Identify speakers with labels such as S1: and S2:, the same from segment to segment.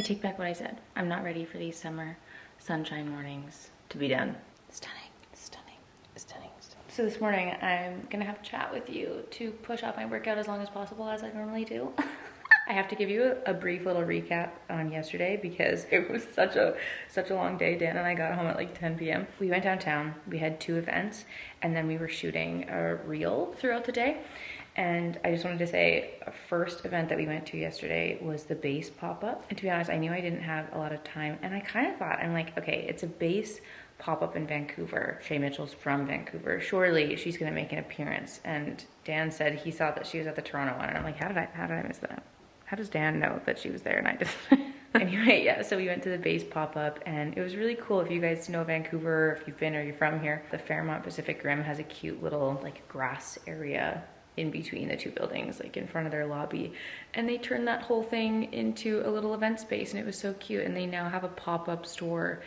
S1: I take back what I said. I'm not ready for these summer sunshine mornings to be done. Stunning, stunning, stunning, stunning. So this morning I'm gonna have a chat with you to push off my workout as long as possible, as I normally do. I have to give you a brief little recap on yesterday because it was such a long day. Dan and I got home at like 10 p.m. We went downtown, we had 2 events, and then we were shooting a reel throughout the day. And I just wanted to say, a first event that we went to yesterday was the base pop-up. And to be honest, I knew I didn't have a lot of time, and I kind of thought, I'm like, okay, it's a base pop-up in Vancouver. Shay Mitchell's from Vancouver. Surely she's gonna make an appearance. And Dan said he saw that she was at the Toronto one, and I'm like, how did I miss that? How does Dan know that she was there and I just... Anyway, yeah, so we went to the base pop-up, and it was really cool. If you guys know Vancouver, if you've been or you're from here, the Fairmont Pacific Rim has a cute little like grass area in between the 2 buildings, like in front of their lobby. And they turned that whole thing into a little event space, and it was so cute. And they now have a pop-up store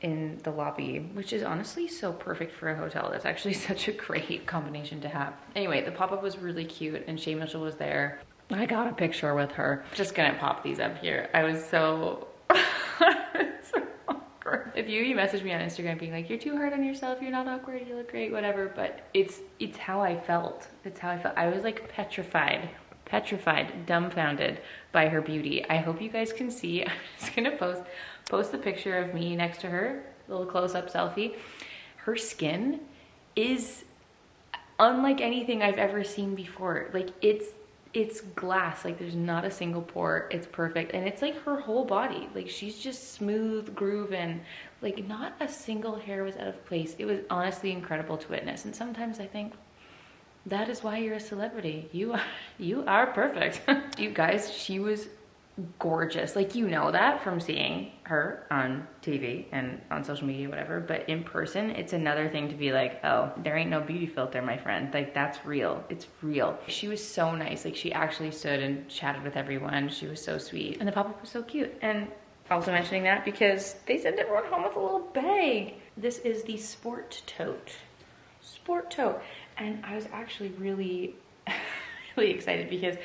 S1: in the lobby, which is honestly so perfect for a hotel. That's actually such a great combination to have. Anyway, the pop-up was really cute, and Shay Mitchell was there. I got a picture with her. Just gonna pop these up here. I was so, so awkward. If you message me on Instagram being like, you're too hard on yourself, you're not awkward, you look great, whatever, but it's how I felt. It's how I felt. I was like petrified, dumbfounded by her beauty. I hope you guys can see. I'm just gonna post the picture of me next to her, a little close-up selfie. Her skin is unlike anything I've ever seen before. Like it's glass, like there's not a single pore. It's perfect. And it's like her whole body, like she's just smooth grooving, like not a single hair was out of place. It was honestly incredible to witness. And sometimes I think that is why you're a celebrity. You are perfect. You guys, she was gorgeous. Like, you know that from seeing her on TV and on social media, whatever, but in person, it's another thing to be like, oh, there ain't no beauty filter, my friend. Like, that's real. It's real. She was so nice. Like, she actually stood and chatted with everyone. She was so sweet. And the pop-up was so cute. And also mentioning that because they sent everyone home with a little bag. This is the Sport Tote. Sport Tote. And I was actually really, really excited because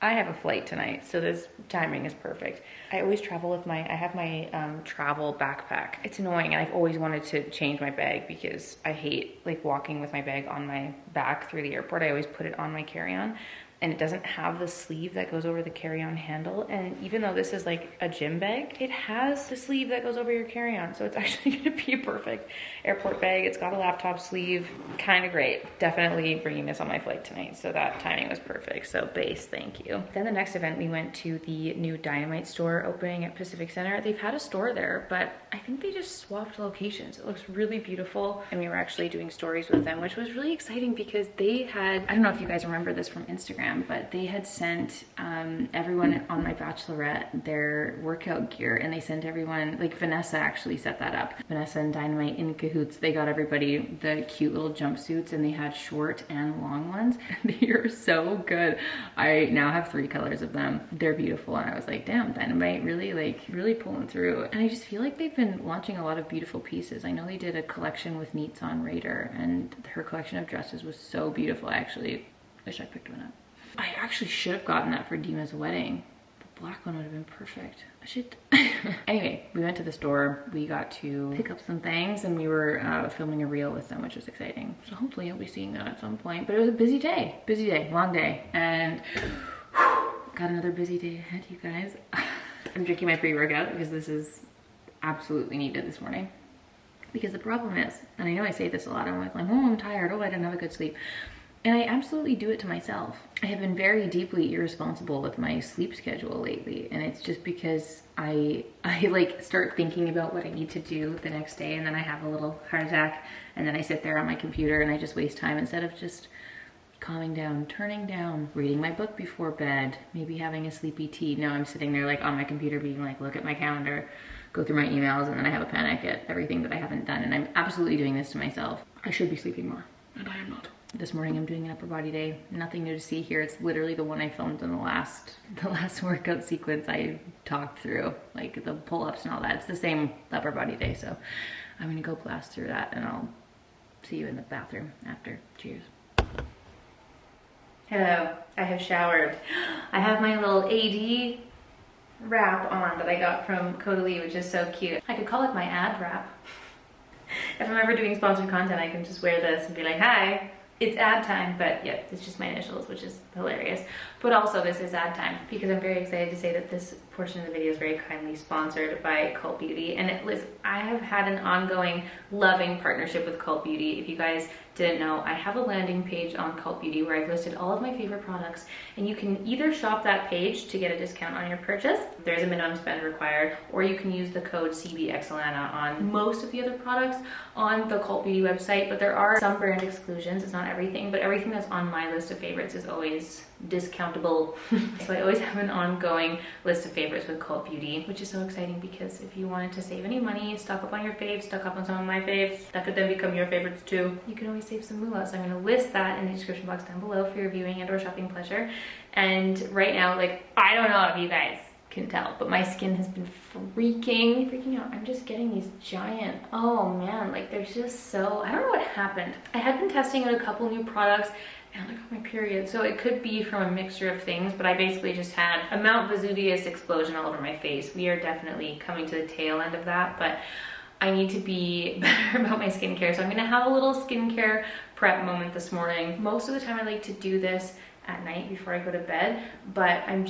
S1: I have a flight tonight, so this timing is perfect. I always travel with I have my travel backpack. It's annoying, and I've always wanted to change my bag because I hate like walking with my bag on my back through the airport. I always put it on my carry-on, and it doesn't have the sleeve that goes over the carry-on handle. And even though this is like a gym bag, it has the sleeve that goes over your carry-on. So it's actually gonna be a perfect airport bag. It's got a laptop sleeve, kind of great. Definitely bringing this on my flight tonight. So that timing was perfect. So base, thank you. Then the next event, we went to the new Dynamite store opening at Pacific Center. They've had a store there, but I think they just swapped locations. It looks really beautiful. And we were actually doing stories with them, which was really exciting because they had, I don't know if you guys remember this from Instagram, but they had sent everyone on my bachelorette their workout gear, and they sent everyone, like Vanessa actually set that up. Vanessa and Dynamite in cahoots, they got everybody the cute little jumpsuits, and they had short and long ones. They are so good. I now have 3 colors of them. They're beautiful, and I was like, damn, Dynamite really pulling through. And I just feel like they've been launching a lot of beautiful pieces. I know they did a collection with Neats on Raider, and her collection of dresses was so beautiful. I actually wish I picked one up. I actually should have gotten that for Dima's wedding. The black one would have been perfect. I should. Anyway, we went to the store. We got to pick up some things, and we were filming a reel with them, which was exciting. So hopefully you'll be seeing that at some point. But it was a busy day, long day. And got another busy day ahead, you guys. I'm drinking my pre-workout because this is absolutely needed this morning. Because the problem is, and I know I say this a lot, I'm like, oh, I'm tired. Oh, I didn't have a good sleep. And I absolutely do it to myself. I have been very deeply irresponsible with my sleep schedule lately. And it's just because I like start thinking about what I need to do the next day, and then I have a little heart attack, and then I sit there on my computer and I just waste time instead of just calming down, turning down, reading my book before bed, maybe having a sleepy tea. No, I'm sitting there like on my computer being like, look at my calendar, go through my emails, and then I have a panic at everything that I haven't done. And I'm absolutely doing this to myself. I should be sleeping more, and I am not. This morning I'm doing an upper body day. Nothing new to see here. It's literally the one I filmed in the last workout sequence I talked through, like the pull-ups and all that. It's the same upper body day, so I'm gonna go blast through that, and I'll see you in the bathroom after. Cheers. Hello, I have showered. I have my little AD wrap on that I got from Caudalie, which is so cute. I could call it my ad wrap. If I'm ever doing sponsored content, I can just wear this and be like, hi, it's ad time. But yeah, it's just my initials, which is hilarious. But also this is ad time because I'm very excited to say that this portion of the video is very kindly sponsored by Cult Beauty. And I have had an ongoing loving partnership with Cult Beauty. If you guys didn't know, I have a landing page on Cult Beauty where I've listed all of my favorite products, and you can either shop that page to get a discount on your purchase. There's a minimum spend required, or you can use the code CBXLANA on most of the other products on the Cult Beauty website, but there are some brand exclusions. It's not everything, but everything that's on my list of favorites is always discountable. So I always have an ongoing list of favorites with Cult Beauty, which is so exciting because if you wanted to save any money, stock up on your faves, stock up on some of my faves, that could then become your favorites too. You can always save some moolah. So I'm going to list that in the description box down below for your viewing and or shopping pleasure. And right now, like, I don't know if you guys can tell, but my skin has been freaking out. I'm just getting these giant, oh man, like they're just so, I don't know what happened. I had been testing out a couple new products and I got my period, so it could be from a mixture of things, but I basically just had a Mount Vesuvius explosion all over my face. We are definitely coming to the tail end of that, but I need to be better about my skincare, so I'm gonna have a little skincare prep moment this morning. Most of the time I like to do this at night before I go to bed, but I'm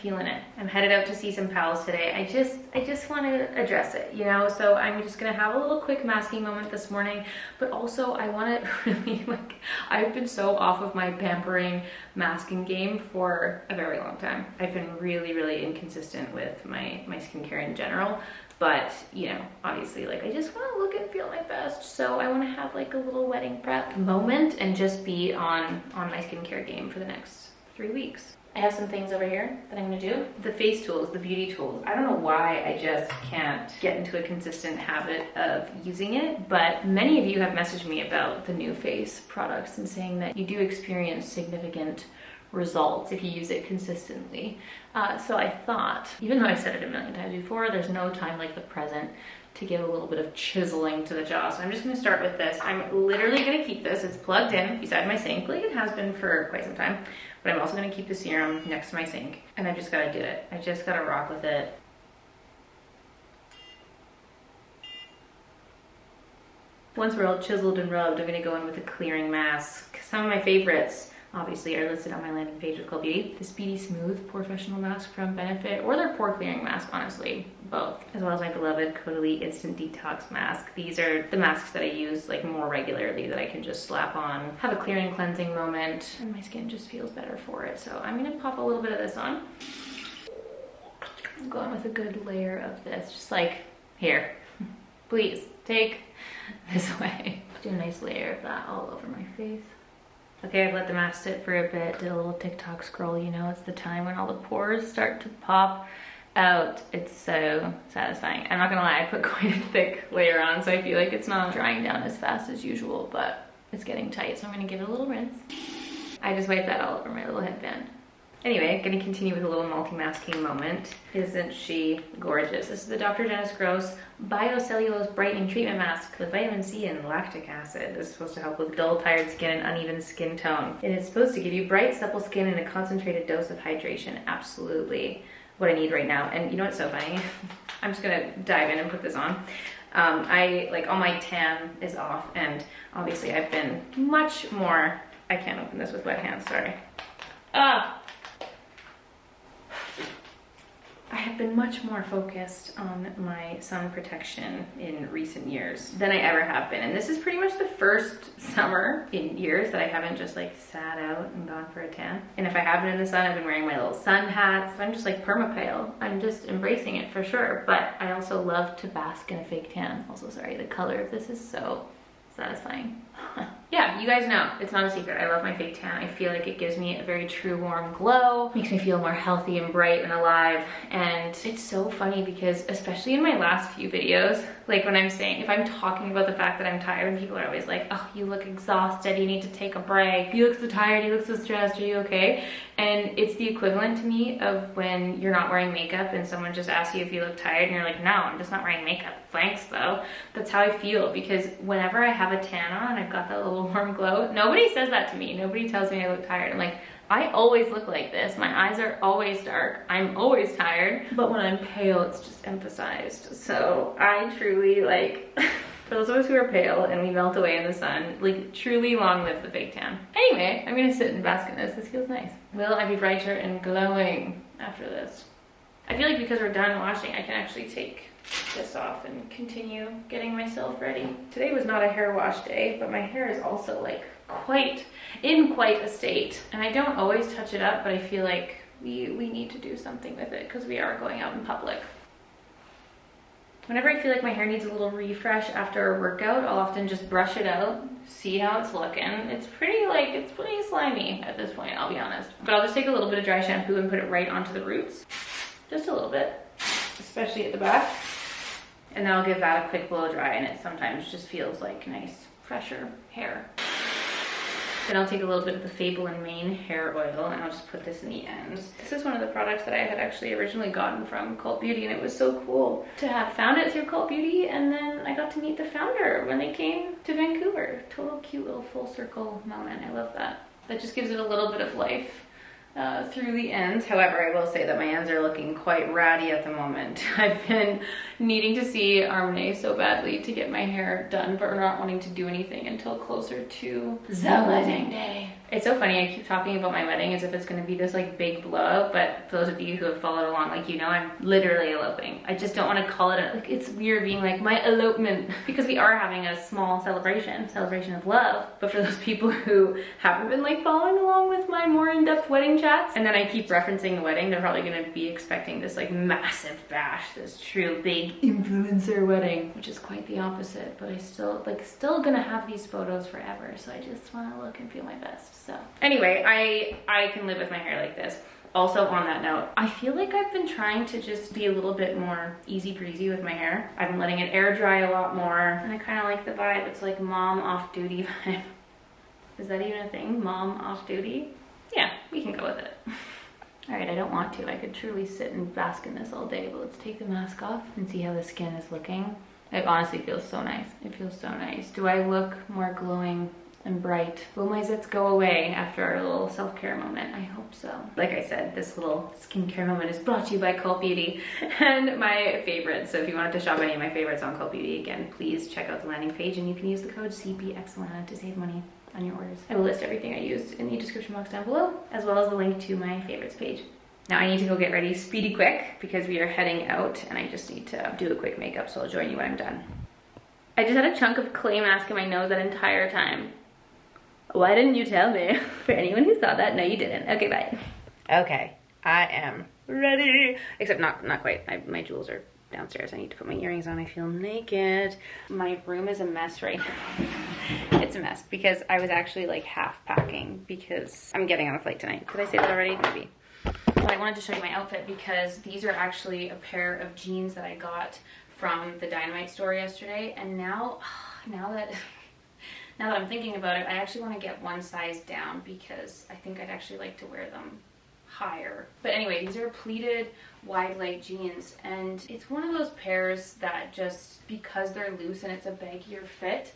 S1: feeling it. I'm headed out to see some pals today. I just want to address it, you know? So I'm just gonna have a little quick masking moment this morning, but also I want to really, like, I've been so off of my pampering masking game for a very long time. I've been really inconsistent with my skincare in general. But, you know, obviously, like, I just want to look and feel my best. So I want to have like a little wedding prep moment and just be on my skincare game for the next 3 weeks. I have some things over here that I'm going to do. The face tools, the beauty tools. I don't know why I just can't get into a consistent habit of using it, but many of you have messaged me about the new face products and saying that you do experience significant results if you use it consistently. So I thought, even though I've said it a million times before, there's no time like the present to give a little bit of chiseling to the jaw. So I'm just gonna start with this. I'm literally gonna keep this, it's plugged in beside my sink, like it has been for quite some time, but I'm also gonna keep the serum next to my sink, and I just gotta do it. I just gotta rock with it. Once we're all chiseled and rubbed, I'm gonna go in with a clearing mask. Some of my favorites obviously are listed on my landing page with Cult Beauty. The Speedy Smooth Professional Mask from Benefit, or their pore clearing mask, honestly, both. As well as my beloved Caudalie Instant Detox Mask. These are the masks that I use like more regularly that I can just slap on, have a clearing cleansing moment, and my skin just feels better for it. So I'm gonna pop a little bit of this on. I'm going with a good layer of this, just like, here, please take this away. Do a nice layer of that all over my face. Okay, I've let the mask sit for a bit, did a little TikTok scroll, you know, it's the time when all the pores start to pop out. It's so satisfying. I'm not gonna lie, I put quite a thick layer on, so I feel like it's not drying down as fast as usual, but it's getting tight, so I'm gonna give it a little rinse. I just wiped that all over my little headband. Anyway, gonna continue with a little multi-masking moment. Isn't she gorgeous? This is the Dr. Dennis Gross Biocellulose Brightening Treatment Mask with vitamin C and lactic acid. This is supposed to help with dull, tired skin and uneven skin tone. And it's supposed to give you bright, supple skin and a concentrated dose of hydration. Absolutely what I need right now. And you know what's so funny? I'm just gonna dive in and put this on. All my tan is off, and obviously I've been much more, I can't open this with wet hands, sorry. I have been much more focused on my sun protection in recent years than I ever have been. And this is pretty much the first summer in years that I haven't just like sat out and gone for a tan. And if I have been in the sun, I've been wearing my little sun hats. I'm just like perma-pale. I'm just embracing it for sure. But I also love to bask in a fake tan. Also, sorry, the color of this is so satisfying. Yeah, you guys know, it's not a secret. I love my fake tan. I feel like it gives me a very true warm glow, makes me feel more healthy and bright and alive. And it's so funny because especially in my last few videos, like when I'm saying, if I'm talking about the fact that I'm tired, and people are always like, oh, you look exhausted, you need to take a break, you look so tired, you look so stressed, are you okay? And it's the equivalent to me of when you're not wearing makeup and someone just asks you if you look tired and you're like, no, I'm just not wearing makeup. Thanks though. That's how I feel, because whenever I have a tan on, I've got that little warm glow. Nobody says that to me. Nobody tells me I look tired. I'm like, I always look like this. My eyes are always dark. I'm always tired. But when I'm pale, it's just emphasized. So I truly like, for those of us who are pale and we melt away in the sun, like truly long live the fake tan. Anyway, I'm gonna sit and bask in this. This feels nice. Will I be brighter and glowing after this? I feel like because we're done washing, I can actually take this off and continue getting myself ready. Today was not a hair wash day, but my hair is also like in quite a state. And I don't always touch it up, but I feel like we need to do something with it because we are going out in public. Whenever I feel like my hair needs a little refresh after a workout, I'll often just brush it out, see how it's looking. It's pretty slimy at this point, I'll be honest. But I'll just take a little bit of dry shampoo and put it right onto the roots. Just a little bit, especially at the back. And then I'll give that a quick blow dry, and it sometimes just feels like nice, fresher hair. Then I'll take a little bit of the Fable and Mane hair oil, and I'll just put this in the ends. This is one of the products that I had actually originally gotten from Cult Beauty, and it was so cool to have found it through Cult Beauty, and then I got to meet the founder when they came to Vancouver. Total cute little full circle moment. I love that. That just gives it a little bit of life through the ends. However, I will say that my ends are looking quite ratty at the moment. I've been needing to see Armene so badly to get my hair done, but we're not wanting to do anything until closer to the wedding day. It's so funny, I keep talking about my wedding as if it's going to be this like big blow, but for those of you who have followed along, like, you know, I'm literally eloping. I just don't want to call it like, it's weird being like my elopement, because we are having a small celebration of love. But for those people who haven't been like following along with my more in-depth wedding chats, and then I keep referencing the wedding, they're probably going to be expecting this like massive bash, this true big influencer wedding, which is quite the opposite. But I still gonna have these photos forever, so I just want to look and feel my best. So anyway, I can live with my hair like this. Also, on that note, I feel like I've been trying to just be a little bit more easy breezy with my hair. I've been letting it air dry a lot more, and I kind of like the vibe. It's like mom off duty vibe. Is that even a thing? Mom off duty? Yeah, we can go with it. All right, I don't want to. I could truly sit and bask in this all day, but let's take the mask off and see how the skin is looking. It honestly feels so nice. It feels so nice. Do I look more glowing and bright? Will my zits go away after our little self-care moment? I hope so. Like I said, this little skincare moment is brought to you by Cult Beauty and my favorites. So if you wanted to shop any of my favorites on Cult Beauty, again, please check out the landing page, and you can use the code CPXLANA to save money on your orders. I will list everything I used in the description box down below, as well as the link to my favorites page. Now I need to go get ready speedy quick because we are heading out, and I just need to do a quick makeup, so I'll join you when I'm done. I just had a chunk of clay mask in my nose that entire time. Why didn't you tell me? For anyone who saw that, no you didn't. Okay, bye. Okay, I am ready. Except not quite. My jewels are downstairs. I need to put my earrings on. I feel naked. My room is a mess right now. It's a mess because I was actually like half packing because I'm getting on a flight tonight. Did I say that already? Maybe. But I wanted to show you my outfit because these are actually a pair of jeans that I got from the Dynamite store yesterday, and now that I'm thinking about it, I actually want to get one size down because I think I'd actually like to wear them higher. But anyway, these are pleated wide leg jeans, and it's one of those pairs that just because they're loose and it's a baggier fit,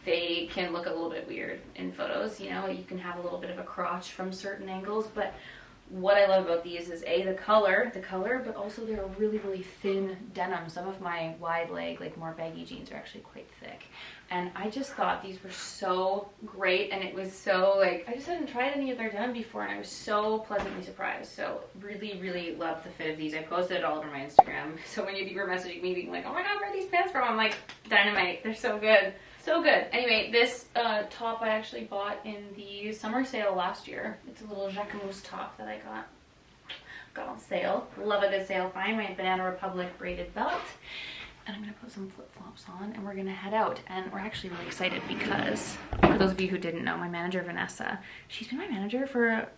S1: they can look a little bit weird in photos. You know, you can have a little bit of a crotch from certain angles, but what I love about these is the color, but also they're a really, really thin denim. Some of my wide leg, like more baggy jeans are actually quite thick. And I just thought these were so great, and it was so like, I just hadn't tried any of their denim before, and I was so pleasantly surprised. So really, really love the fit of these. I posted it all over my Instagram. So when you were messaging me being like, oh my god, where are these pants from? I'm like, Dynamite, they're so good. So good. Anyway, this top I actually bought in the summer sale last year. It's a little Jacquemus top that I got on sale. Love a good sale find. My Banana Republic braided belt. And I'm gonna put some flip-flops on and we're gonna head out. And we're actually really excited because, for those of you who didn't know, my manager Vanessa, she's been my manager for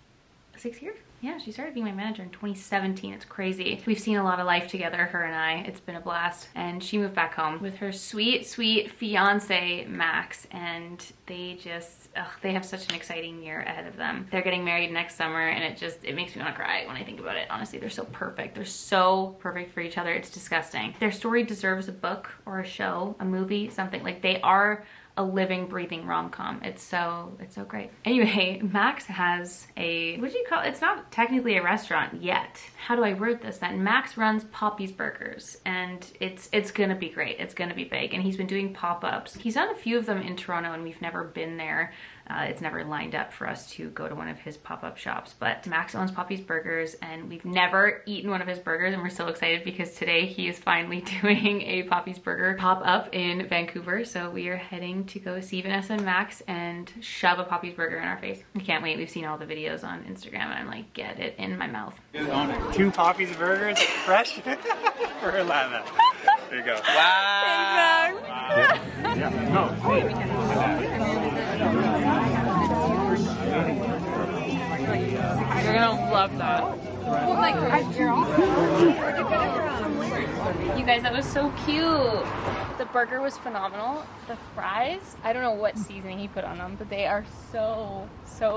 S1: 6 years? Yeah, she started being my manager in 2017. It's crazy. We've seen a lot of life together, her and I. It's been a blast. And she moved back home with her sweet, sweet fiance, Max. And they just, they have such an exciting year ahead of them. They're getting married next summer, and it makes me want to cry when I think about it. Honestly, they're so perfect. They're so perfect for each other. It's disgusting. Their story deserves a book or a show, a movie, something. Like, they are a living, breathing rom-com. It's so great. Anyway, Max has a, what do you call it? It's not technically a restaurant yet. How do I word this then? Max runs Poppy's Burgers, and it's gonna be great. It's gonna be big, and he's been doing pop-ups. He's done a few of them in Toronto, and we've never been there. It's never lined up for us to go to one of his pop-up shops, but Max owns Poppy's Burgers, and we've never eaten one of his burgers, and we're so excited because today he is finally doing a Poppy's Burger pop-up in Vancouver. So we are heading to go see Vanessa and Max and shove a Poppy's Burger in our face. I can't wait. We've seen all the videos on Instagram, and I'm like, get it in my mouth.
S2: 2 Poppy's Burgers, fresh, for 11. There you go. Wow.
S1: Thanks, Max.
S2: Yeah. No.
S1: You're gonna love that.
S3: Well, like,
S1: You guys, that was so cute. The burger was phenomenal. The fries, I don't know what seasoning he put on them, but they are so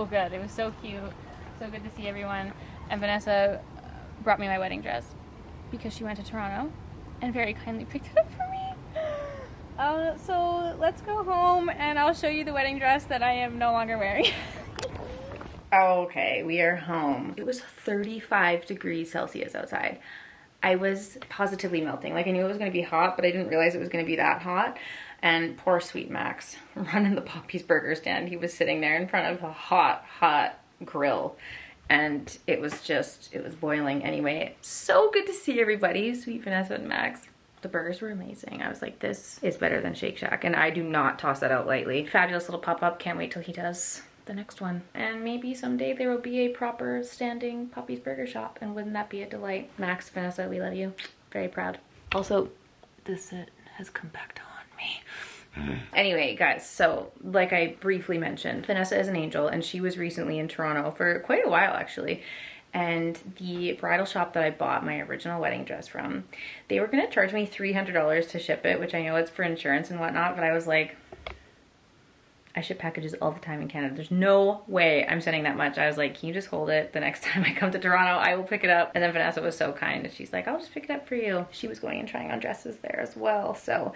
S1: good. It was so cute. So good to see everyone. And Vanessa brought me my wedding dress because she went to Toronto and very kindly picked it up for me. So let's go home and I'll show you the wedding dress that I am no longer wearing. Okay, we are home. It was 35 degrees Celsius outside. I was positively melting. Like, I knew it was gonna be hot, but I didn't realize it was gonna be that hot. And poor sweet Max, running the Poppy's Burger stand. He was sitting there in front of a hot grill. And it was boiling anyway. So good to see everybody, sweet Vanessa and Max. The burgers were amazing. I was like, this is better than Shake Shack. And I do not toss that out lightly. Fabulous little pop-up. Can't wait till he does the next one. And maybe someday there will be a proper standing Poppy's Burger shop, and wouldn't that be a delight? Max, Vanessa, we love you. Very proud. Also, this set has come back to haunt me. Anyway, guys, so like I briefly mentioned, Vanessa is an angel, and she was recently in Toronto for quite a while actually. And the bridal shop that I bought my original wedding dress from, they were gonna charge me $300 to ship it, which I know it's for insurance and whatnot, but I was like, I ship packages all the time in Canada. There's no way I'm sending that much. I was like, can you just hold it? The next time I come to Toronto, I will pick it up. And then Vanessa was so kind and she's like, I'll just pick it up for you. She was going and trying on dresses there as well. So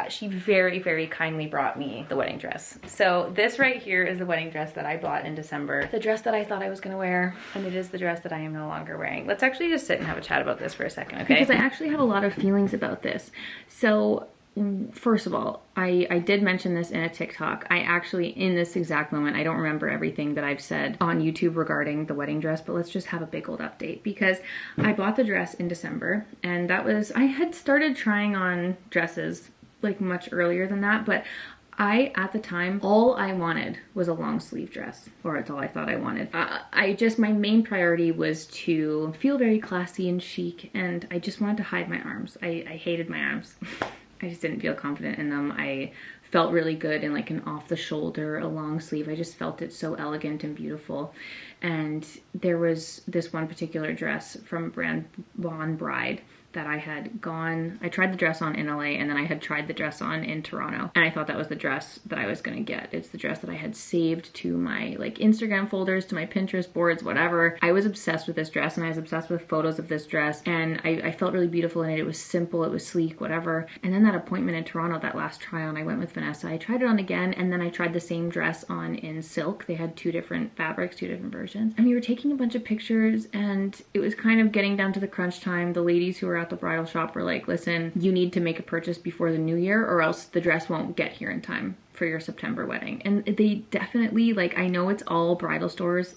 S1: she very, very kindly brought me the wedding dress. So this right here is the wedding dress that I bought in December. The dress that I thought I was gonna wear, and it is the dress that I am no longer wearing. Let's actually just sit and have a chat about this for a second, okay? Because I actually have a lot of feelings about this. So first of all, I did mention this in a TikTok. I actually, in this exact moment, I don't remember everything that I've said on YouTube regarding the wedding dress, but let's just have a big old update because I bought the dress in December, and that was, I had started trying on dresses like much earlier than that, but at the time, all I wanted was a long sleeve dress, or it's all I thought I wanted. My main priority was to feel very classy and chic, and I just wanted to hide my arms. I hated my arms. I just didn't feel confident in them. I felt really good in like an off the shoulder, a long sleeve. I just felt it so elegant and beautiful. And there was this one particular dress from brand Bon Bride that I tried the dress on in LA, and then I had tried the dress on in Toronto, and I thought that was the dress that I was gonna get. It's the dress that I had saved to my like Instagram folders, to my Pinterest boards, whatever. I was obsessed with this dress, and I was obsessed with photos of this dress, and I felt really beautiful in it. It was simple, it was sleek, whatever. And then that appointment in Toronto, that last try on, I went with Vanessa. I tried it on again, and then I tried the same dress on in silk. They had 2 different fabrics, 2 different versions. And we were taking a bunch of pictures, and it was kind of getting down to the crunch time. The ladies who were at the bridal shop were like, listen, you need to make a purchase before the new year or else the dress won't get here in time for your September wedding. And they definitely, like, I know it's all bridal stores.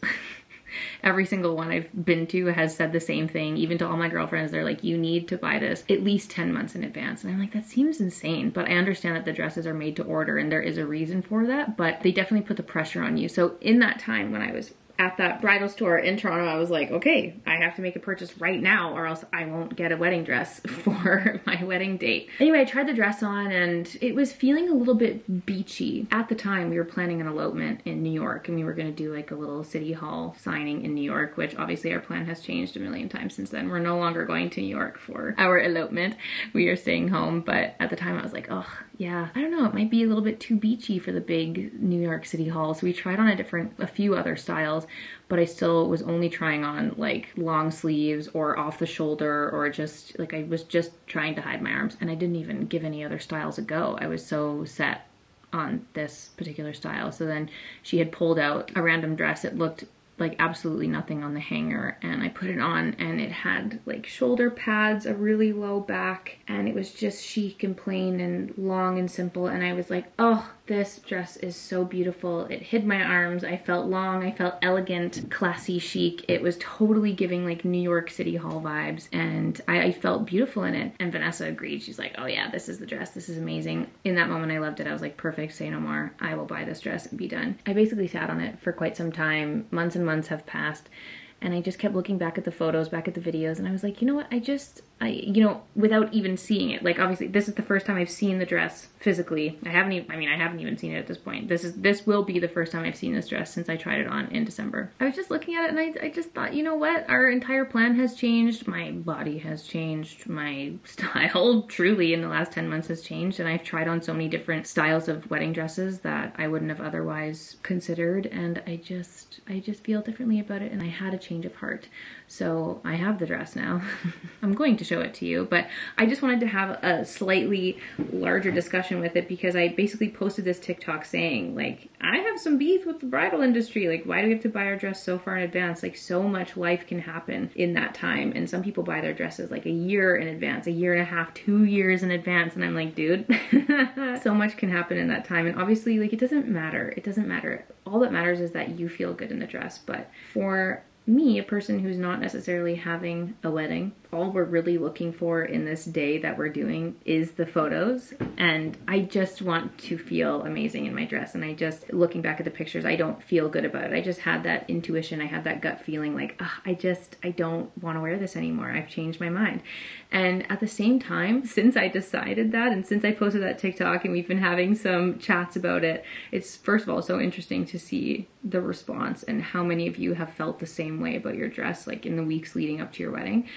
S1: Every single one I've been to has said the same thing. Even to all my girlfriends, they're like, you need to buy this at least 10 months in advance. And I'm like, that seems insane. But I understand that the dresses are made to order and there is a reason for that, but they definitely put the pressure on you. So in that time when I was at that bridal store in Toronto, I was like, okay, I have to make a purchase right now or else I won't get a wedding dress for my wedding date. Anyway, I tried the dress on and it was feeling a little bit beachy. At the time, we were planning an elopement in New York and we were gonna do like a little city hall signing in New York, which obviously our plan has changed a million times since then. We're no longer going to New York for our elopement. We are staying home, but at the time I was like, oh, yeah, I don't know, it might be a little bit too beachy for the big New York City Hall. So we tried on a few other styles, but I still was only trying on like long sleeves or off the shoulder, or just like I was just trying to hide my arms, and I didn't even give any other styles a go. I was so set on this particular style. So then she had pulled out a random dress. It looked like absolutely nothing on the hanger, and I put it on, and it had like shoulder pads, a really low back, and it was just chic and plain and long and simple. And I was like, oh, this dress is so beautiful. It hid my arms. I felt long. I felt elegant, classy, chic. It was totally giving like New York City Hall vibes, and I felt beautiful in it. And Vanessa agreed. She's like, oh yeah, this is the dress. This is amazing. In that moment, I loved it. I was like, perfect, say no more. I will buy this dress and be done. I basically sat on it for quite some time. Months and months have passed, and I just kept looking back at the photos, back at the videos, and I was like, you know what, you know, without even seeing it, like obviously this is the first time I've seen the dress physically. I haven't even seen it at this point. This will be the first time I've seen this dress since I tried it on in December. I was just looking at it, and I just thought, you know what, our entire plan has changed. My body has changed. My style truly in the last 10 months has changed, and I've tried on so many different styles of wedding dresses that I wouldn't have otherwise considered, and I just feel differently about it, and I had a change of heart. So I have the dress now. I'm going to show it to you, but I just wanted to have a slightly larger discussion with it, because I basically posted this TikTok saying, like, I have some beef with the bridal industry. Like, why do we have to buy our dress so far in advance? Like, so much life can happen in that time. And some people buy their dresses like a year in advance, a year and a half, 2 years in advance. And I'm like, dude, so much can happen in that time. And obviously, like, it doesn't matter. It doesn't matter. All that matters is that you feel good in the dress. But for me, a person who's not necessarily having a wedding, all we're really looking for in this day that we're doing is the photos. And I just want to feel amazing in my dress. And I just, looking back at the pictures, I don't feel good about it. I just had that intuition. I had that gut feeling like, I don't want to wear this anymore. I've changed my mind. And at the same time, since I decided that, and since I posted that TikTok and we've been having some chats about it, it's first of all so interesting to see the response and how many of you have felt the same way about your dress, like in the weeks leading up to your wedding.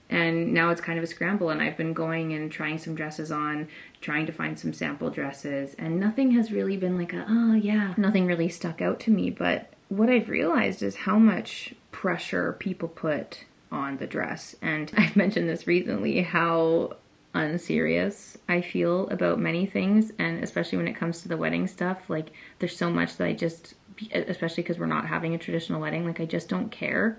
S1: And now it's kind of a scramble, and I've been going and trying some dresses on, trying to find some sample dresses, and nothing has really been like oh yeah, nothing really stuck out to me. But what I've realized is how much pressure people put on the dress. And I've mentioned this recently, how unserious I feel about many things, and especially when it comes to the wedding stuff. Like, there's so much that I just, especially because we're not having a traditional wedding, like I just don't care.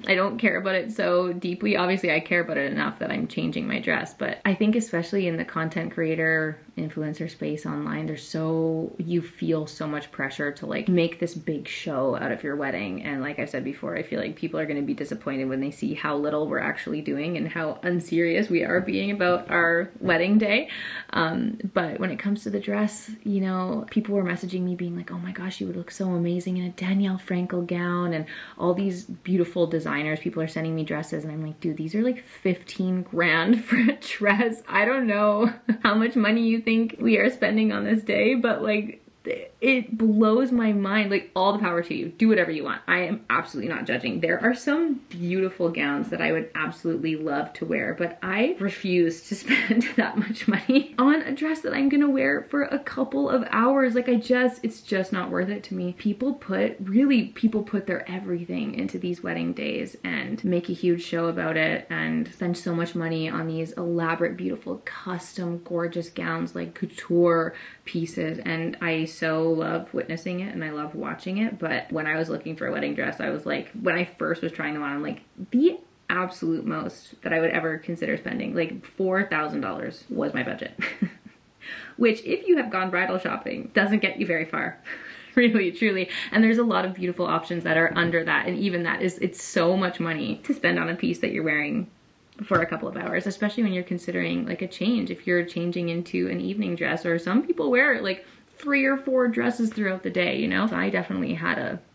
S1: I don't care about it so deeply. Obviously I care about it enough that I'm changing my dress, but I think especially in the content creator influencer space online, you feel so much pressure to like make this big show out of your wedding. And like I said before, I feel like people are going to be disappointed when they see how little we're actually doing and how unserious we are being about our wedding day. But when it comes to the dress, you know, people were messaging me being like, oh my gosh, you would look so amazing in a Danielle Frankel gown, and all these beautiful designers. People are sending me dresses, and I'm like, dude, these are like 15 grand for a dress. I don't know how much money you think we are spending on this day, but like, it blows my mind. Like, all the power to you. Do whatever you want. I am absolutely not judging. There are some beautiful gowns that I would absolutely love to wear, but I refuse to spend that much money on a dress that I'm gonna wear for a couple of hours. Like, it's just not worth it to me. People put their everything into these wedding days and make a huge show about it and spend so much money on these elaborate, beautiful, custom, gorgeous gowns, like couture pieces. And I so love witnessing it and I love watching it. But when I was looking for a wedding dress, I was like, when I first was trying them on, I'm like, the absolute most that I would ever consider spending, like $4,000 was my budget. Which, if you have gone bridal shopping, doesn't get you very far. Really, truly. And there's a lot of beautiful options that are under that. And even that it's so much money to spend on a piece that you're wearing for a couple of hours, especially when you're considering like a change. If you're changing into an evening dress, or some people wear like 3 or 4 dresses throughout the day, you know? So I definitely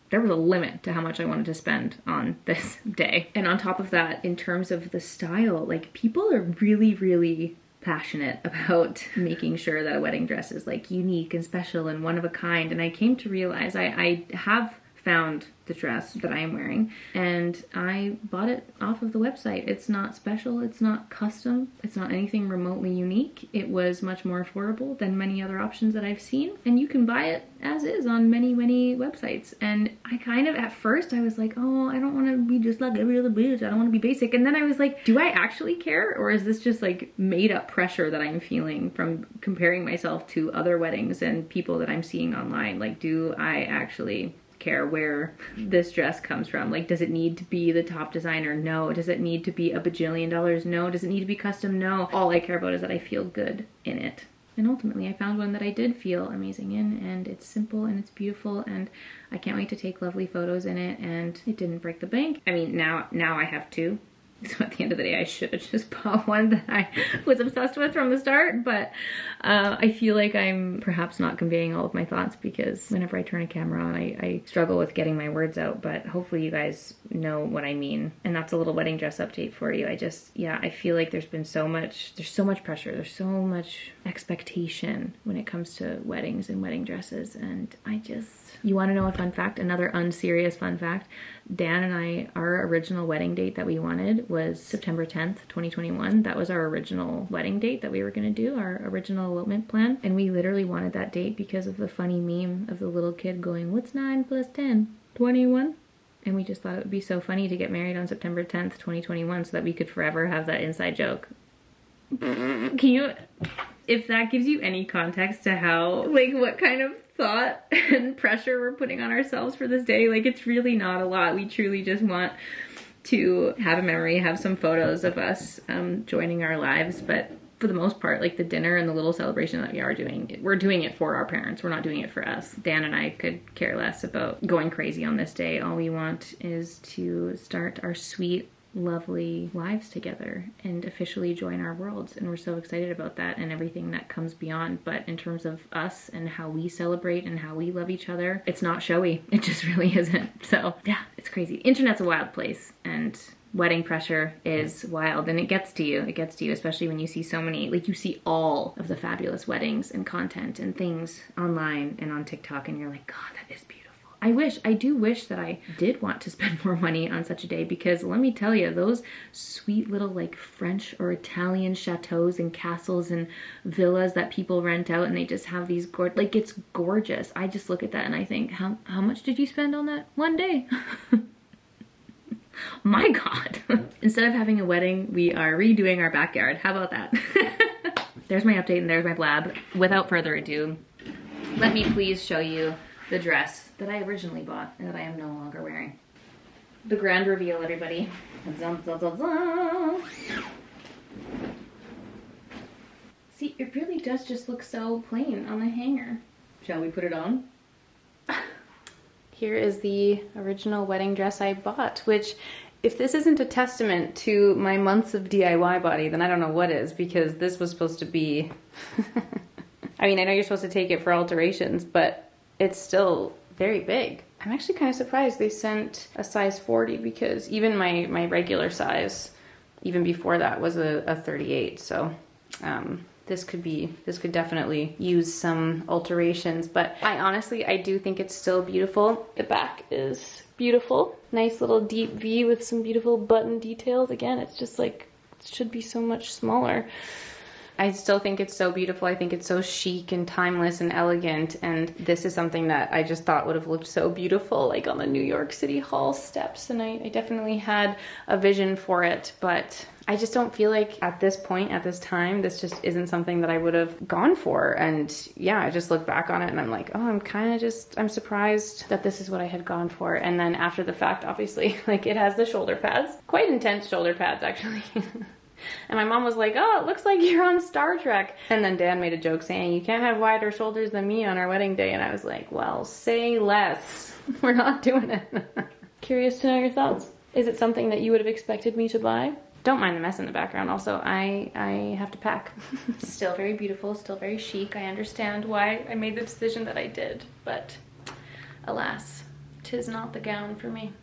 S1: there was a limit to how much I wanted to spend on this day. And on top of that, in terms of the style, like, people are really, really passionate about making sure that a wedding dress is like unique and special and one of a kind. And I came to realize I have found the dress that I am wearing, and I bought it off of the website. It's not special, it's not custom, it's not anything remotely unique. It was much more affordable than many other options that I've seen, and you can buy it as is on many websites. And I kind of, at first I was like, oh, I don't want to be just like every other bitch, I don't want to be basic. And then I was like, do I actually care, or is this just like made up pressure that I'm feeling from comparing myself to other weddings and people that I'm seeing online? Like, do I actually care where this dress comes from? Like, does it need to be the top designer? No. Does it need to be $1 bajillion? No. Does it need to be custom? No. All I care about is that I feel good in it. And ultimately I found one that I did feel amazing in, and it's simple and it's beautiful, and I can't wait to take lovely photos in it, and it didn't break the bank. I mean, now I have two. So at the end of the day, I should have just bought one that I was obsessed with from the start, but I feel like I'm perhaps not conveying all of my thoughts, because whenever I turn a camera on, I struggle with getting my words out, but hopefully you guys know what I mean. And that's a little wedding dress update for you. I feel like there's so much pressure, there's so much expectation when it comes to weddings and wedding dresses, and you want to know a fun fact? Another unserious fun fact. Dan and I, our original wedding date that we wanted was September 10th, 2021. That was our original wedding date that we were going to do, our original elopement plan. And we literally wanted that date because of the funny meme of the little kid going, what's 9 plus 10? 21? And we just thought it would be so funny to get married on September 10th, 2021, so that we could forever have that inside joke. If that gives you any context to how, like, what kind of thought and pressure we're putting on ourselves for this day, like, it's really not a lot. We truly just want to have a memory, have some photos of us joining our lives, but for the most part, like, the dinner and the little celebration that we are doing, we're doing it for our parents. We're not doing it for us. Dan and I could care less about going crazy on this day. All we want is to start our sweet, lovely lives together and officially join our worlds, and we're so excited about that and everything that comes beyond. But in terms of us and how we celebrate and how we love each other, it's not showy. It just really isn't. So yeah, it's crazy. Internet's a wild place, and wedding pressure is wild, and it gets to you. It gets to you, especially when you see so many, like, you see all of the fabulous weddings and content and things online and on TikTok, and you're like, God, that is beautiful. I do wish that I did want to spend more money on such a day, because let me tell you, those sweet little, like, French or Italian chateaus and castles and villas that people rent out, and they just have these like, it's gorgeous. I just look at that and I think, how much did you spend on that one day? My God. Instead of having a wedding, we are redoing our backyard. How about that? There's my update and there's my blab. Without further ado, let me please show you the dress that I originally bought and that I am no longer wearing. The grand reveal, everybody. Dun, dun, dun, dun. See, it really does just look so plain on the hanger. Shall we put it on? Here is the original wedding dress I bought, which, if this isn't a testament to my months of DIY body, then I don't know what is, because this was supposed to be... I mean, I know you're supposed to take it for alterations, but it's still very big. I'm actually kind of surprised they sent a size 40, because even my regular size, even before that, was a 38, so... This could definitely use some alterations, but I do think it's still beautiful. The back is beautiful. Nice little deep V with some beautiful button details. Again, it's just like, it should be so much smaller. I still think it's so beautiful. I think it's so chic and timeless and elegant, and this is something that I just thought would have looked so beautiful, like on the New York City Hall steps, and I definitely had a vision for it, but I just don't feel like at this point, at this time, this just isn't something that I would have gone for. And yeah, I just look back on it and I'm like, oh, I'm surprised that this is what I had gone for. And then after the fact, obviously, like, it has the shoulder pads, quite intense shoulder pads, actually. And my mom was like, oh, it looks like you're on Star Trek. And then Dan made a joke saying, you can't have wider shoulders than me on our wedding day. And I was like, well, say less. We're not doing it. Curious to know your thoughts. Is it something that you would have expected me to buy? Don't mind the mess in the background. Also, I have to pack. Still very beautiful, still very chic. I understand why I made the decision that I did, but alas, 'tis not the gown for me.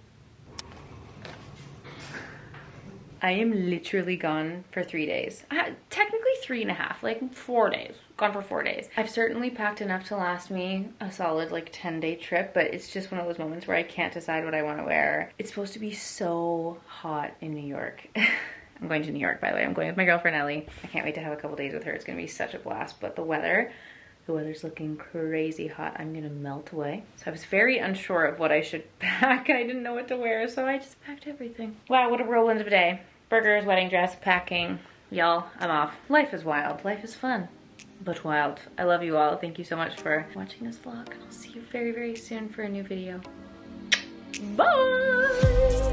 S1: I am literally gone for 3 days. Technically 3.5, like 4 days. Gone for 4 days. I've certainly packed enough to last me a solid like 10-day trip, but it's just one of those moments where I can't decide what I want to wear. It's supposed to be so hot in New York. I'm going to New York, by the way. I'm going with my girlfriend Ellie. I can't wait to have a couple days with her. It's gonna be such a blast. But the weather's looking crazy hot. I'm gonna melt away. So I was very unsure of what I should pack. I didn't know what to wear, so I just packed everything. Wow, what a whirlwind of a day. Burgers, wedding dress, packing. Y'all, I'm off. Life is wild. Life is fun, but wild. I love you all. Thank you so much for watching this vlog, and I'll see you very, very soon for a new video. Bye!